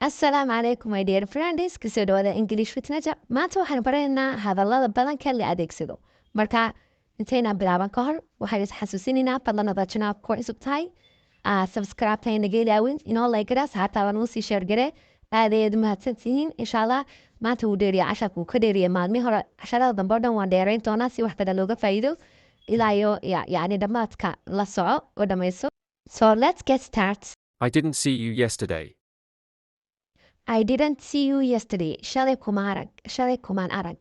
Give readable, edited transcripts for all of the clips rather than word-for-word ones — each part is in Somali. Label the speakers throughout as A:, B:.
A: Assalaamu calaykum my dear friends, kusoo dhawaada English with Najab. Maanta waxaan baranaynaa hadallada badanka la adeegsado. Marka intaynaan bilaaban ka hor waxaan is xasuusinaynaa fadlan hadaad channel ku cusub tahay subscribe tahay naga ilaawin inoo like garaa saxaabtaada noo sii share garee aad ayaad mahadsantihiin insha Allah. Maanta wuu dheeriyaa casharka wuu ka dheeriyaa maalmihii hore casharada dambe oo dhan waan dheerayn doonaa si wax badan looga faa'iido ilaa iyo yacni dhammaadka la soco oo dhammayso. So let's get started.
B: I didn't see you yesterday.
A: I didn't see you yesterday. Shalay kumaan arag.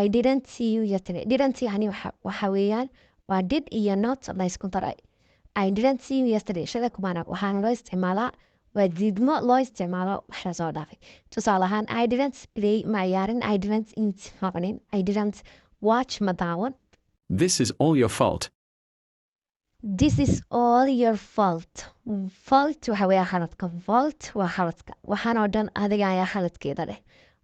A: I didn't see you yesterday. Didn't yani waxa weeyaan waa did iyo not la isku daray. I didn't see you yesterday. Shalay kumaan arag. Waxaana loo isticmaalaa waa diidmo loo isticmaalo wax la soo dhaafay. Tusaale ahaan I didn't play ma ciyaarin. I didn't eat ma cunin. I didn't watch ma daawan.
B: This is all your fault.
A: This is all your fault. Fault waxa weeyaa khaladka. Fault waa khaladka. Waxaan oo dhan adiga ayaa khaladkeeda leh.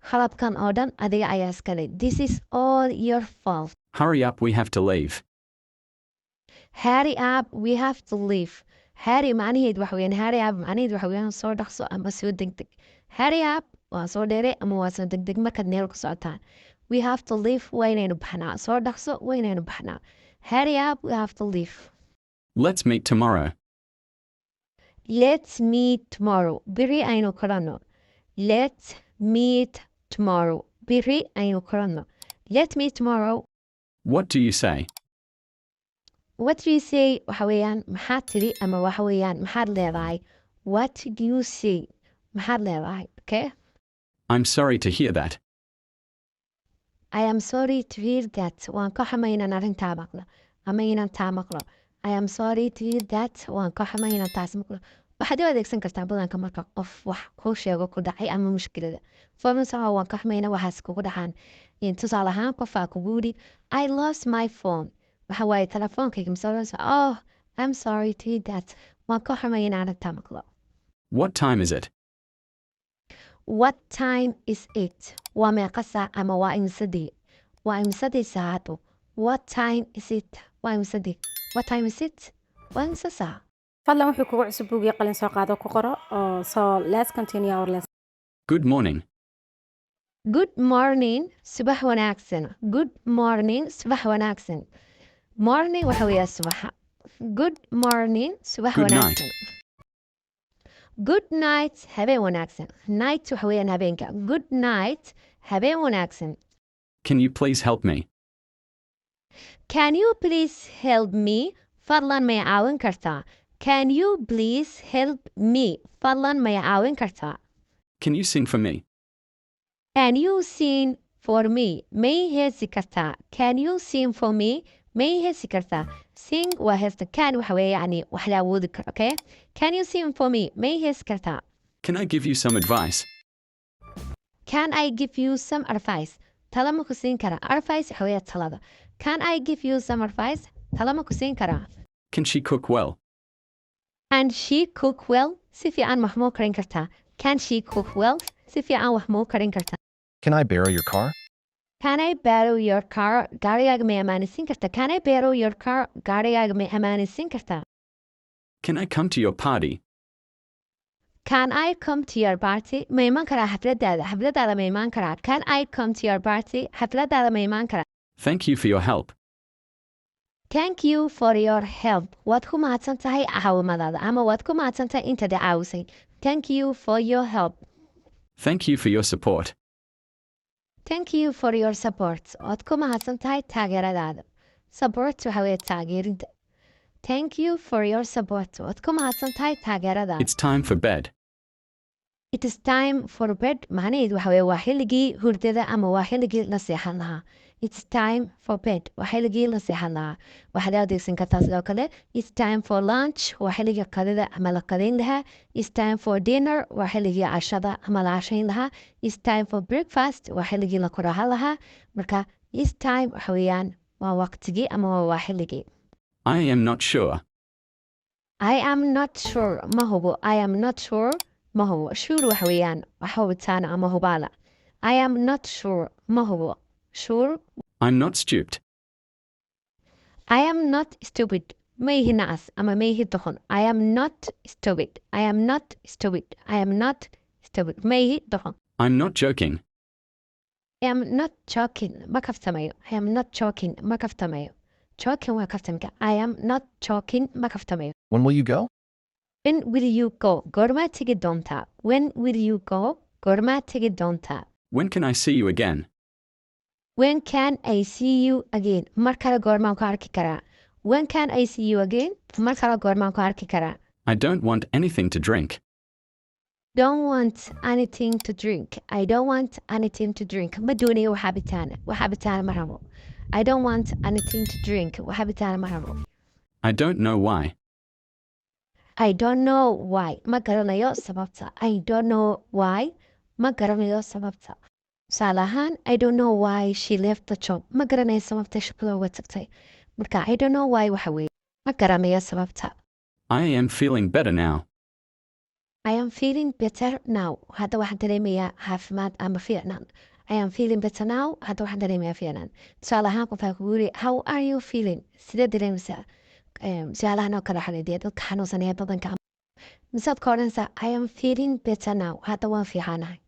A: Khaladkan oo dhan adiga ayaa iska leh. This is all your fault.
B: Hurry up, we have to leave.
A: Hurry up, we have to leave. Hurry macnaheed waxa weeyaan hurry up macnaheed waxa weeyaan soo dhaqso ama soo degdeg. Hurry up waa soo dheere ama waa soo degdeg markaad meel ku socotaan. We have to leave waa inaynu baxnaa. Soo dhaqso waa inaynu baxnaa. Hurry up, we have to leave.
B: Let's meet tomorrow.
A: Let's meet tomorrow. Biri aynu kulanno. Let's meet tomorrow. Biri aynu kulanno. Let's meet tomorrow.
B: What do you say?
A: What do you say? Waxa weeyaan maxaad tiri ama waxa weeyaan maxaad leedahay. What do you say? Maxaad leedahay. Okay?
B: I'm sorry to hear that.
A: I am sorry to hear that. Waan ka xumahay inaan arrintaa maqlo. Ama inaan taa maqlo. I am sorry to hear that. Waan ka xumahay inaan taas maqlo. Waxaad u adeegsan kartaa badanka marka qof wax kuu sheego ku dhacay ama mushkilada. Fahmaysaa waan ka xumayna waxaas kugu dhacaan. Tusaale ahaan qofaa kugu yidhi I lost my phone. Waxa waaye telefoonkayga mise oh I'm sorry to hear that. Waan ka xumahay inaan arrintaa maqlo.
B: What time is it?
A: What time is it? Waa meeqa saac ama waa imsadii. Waa imsadii saacadu. What time is it? Waa imsadii. What time is it? Waa imsa saac.
C: fadlan wuxuu kugu cusub buugii qalin soo qaado ku qoro so let's continue our lesson.
B: Good morning.
A: Good morning. Subax wanaagsan. Good morning. Subax wanaagsan. Morning waxa weeyaa subaxa. Good morning. Subax
B: Good
A: wanaagsan. Good night. Habeen wanaagsan. Night waxa weeyaan habeenka. Good night. Habeen wanaagsan.
B: Can you please help me?
A: Can you please help me? Fadlan ma i caawin kartaa? Can you please help me? Fadlan ma i caawin kartaa?
B: Can you sing for me?
A: Can you sing for me? Ma i heesi kartaa? Can you sing for me? Ma i heesi kartaa? Sing waa heesta. Can waxa weeye yacni wax la awoodi karo, okay? Can you sing for me? Ma i heesi kartaa?
B: Can I give you some advice?
A: Can I give you some advice? Tala ma ku siin karaa? Advice waxa weeye talada. Can I give you some advice? Tala ma ku siin karaa?
B: Can she cook well?
A: Can she cook well? Si fiican wax muu karin kartaa. Can she cook well? Si fiican wax muu karin kartaa.
D: Can I borrow your car?
A: Can I borrow your car? Gaarigaaga ma ammaanaysiin kartaa. Can I borrow your car? Gaarigaaga ma ammaanaysiin kartaa.
B: Can I come to your party?
A: Can I come to your party? Ma iman karaa xafladaada. Xafladaada ma iman karaa. Can I come to your party? Xafladaada ma iman karaa.
B: Thank you for your help.
A: Thank you for your help. Waad ku mahadsan tahay caawimadaada ama waad ku mahadsan tahay intaad i caawisay. Thank you for your help.
B: Thank you for your support.
A: Thank you for your support. Waad ku mahadsan tahay taageeradaada. Support waxa weeye taageeridda. Thank you for your support. Waad ku mahadsan tahay taageeradaada.
B: It's time for bed.
A: It is time for bed. Macnaheedu waxa weeye waa xilligii hurdada ama waa xilligii la seexan lahaa. It's time for bed. Waa xilligii la seexan lahaa. Waxaad adeegsan kartaa sidoo kale. It's time for lunch. Waa xilligii qadada ama la qadayn lahaa. It's time for dinner. Waa xilligii cashada ama la cashayn lahaa. It's time for breakfast. Waa xilligii la quraacan lahaa. Marka it's time waxa weeyaan waa waqtigii ama waa xilligii.
B: I am not sure.
A: I am not sure. Ma hubo. I am not sure. Ma hubo. Sure waxa weeyaan waxa hubitaan ama hubaala. I am not sure. Ma hubo. Sure.
B: I'm not stupid.
A: I am not stupid. Ma ihi nacas ama ma ihi doqon. I am not stupid. I am not stupid. I am not اعتبر ما يهي دقن
B: I'm not joking.
A: I am not joking ما كفتمايو I am not joking ما كفتمايو joking waa kaftamka I am not joking ما كفتمايو
D: When will you go?
A: When will you go goormaa tegi doontaa When will you go goormaa tegi doontaa
B: When can I see you again?
A: When can I see you again mar kale goormaan ku arki karaa When can I see you again mar kale goormaan ku arki karaa
B: I don't want anything to drink.
A: Don't want anything to drink. I don't want anything to drink. ما دوني وحابتانا ما رabo. I don't want anything to drink. وحابتانا ما rabo.
B: I don't know why.
A: I don't know why. ما garanayo sababta. I don't know why. ما garanayo sababta. Tusaale ahaan, I don't know why she left the job. Ma garanayo sababta shaqada uga tagtay. Marka I don't know why waxa weeye. Ma garanayo sababta.
B: I am feeling better now.
A: I am feeling better now. Hadda waxaan dareemayaa caafimaad ama fiicnaan. I am feeling better now. Hadda waxaan dareemayaa fiicnaan. Tusaale ahaan qofaa kugu yiri, how are you feeling? Sidee dareemaysaa? Su'aalahan oo kale waxaa la yidhi dadka xanuunsanaya badanka. Misaad ka odhanaysaa, I am feeling better now. Hadda waan fiicanahay.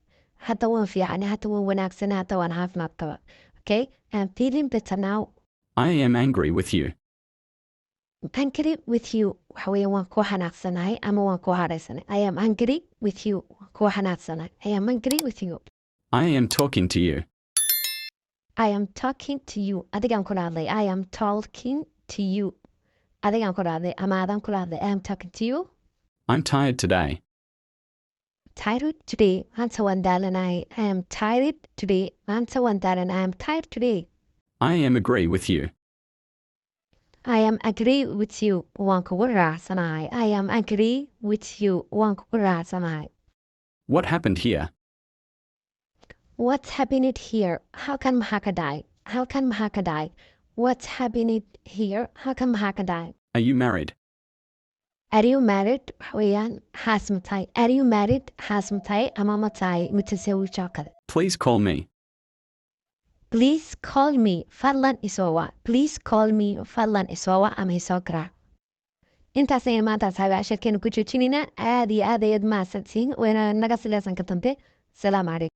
A: Hadda waan fiicanahay. Hadda waan wanaagsanahay. Hadda waan caafimaad qaba. Okay? I am feeling better now.
B: I am angry with you.
A: Angry with you waxa weeye waan ku xanaaqsanahay ama waan ku haraysanay I am angry with you waan ku xanaaqsanahay I am angry with you
B: I am talking to you.
A: I am talking to you adigaan kula hadlay I am talking to you adigaan kula hadlay ama adaan kula hadlay I am talking to you
B: I'm tired today.
A: tired today maanta waan daalanahay I am tired today maanta waan daalanahay I am tired today
B: I am agree with you.
A: I am agree with you waan kugu raacsanahay I am agree with you waan kugu raacsanahay
B: What happened here?
A: What's happening here? Halkan maxaa ka dhacay? Halkan maxaa ka dhacay? What's happening here? Halkan maxaa ka dhacay?
B: Are you married?
A: Are you married? Waxa weeyaan xaas ma tahay? Are you married? Xaas ma tahay ama ma tahay mutasawiij oo kale?
B: Please call me.
A: Please call me. Fadlan isoo wac. Please call me. Fadlan isoo wac ama isoo garaac. Intaas ayaan maanta asxaabi casharkeena ku joojinaynaa. Aad iyo aad ayaad mahadsantihiin. Wayna naga sileesan ka dambe. Salaamu calaykum.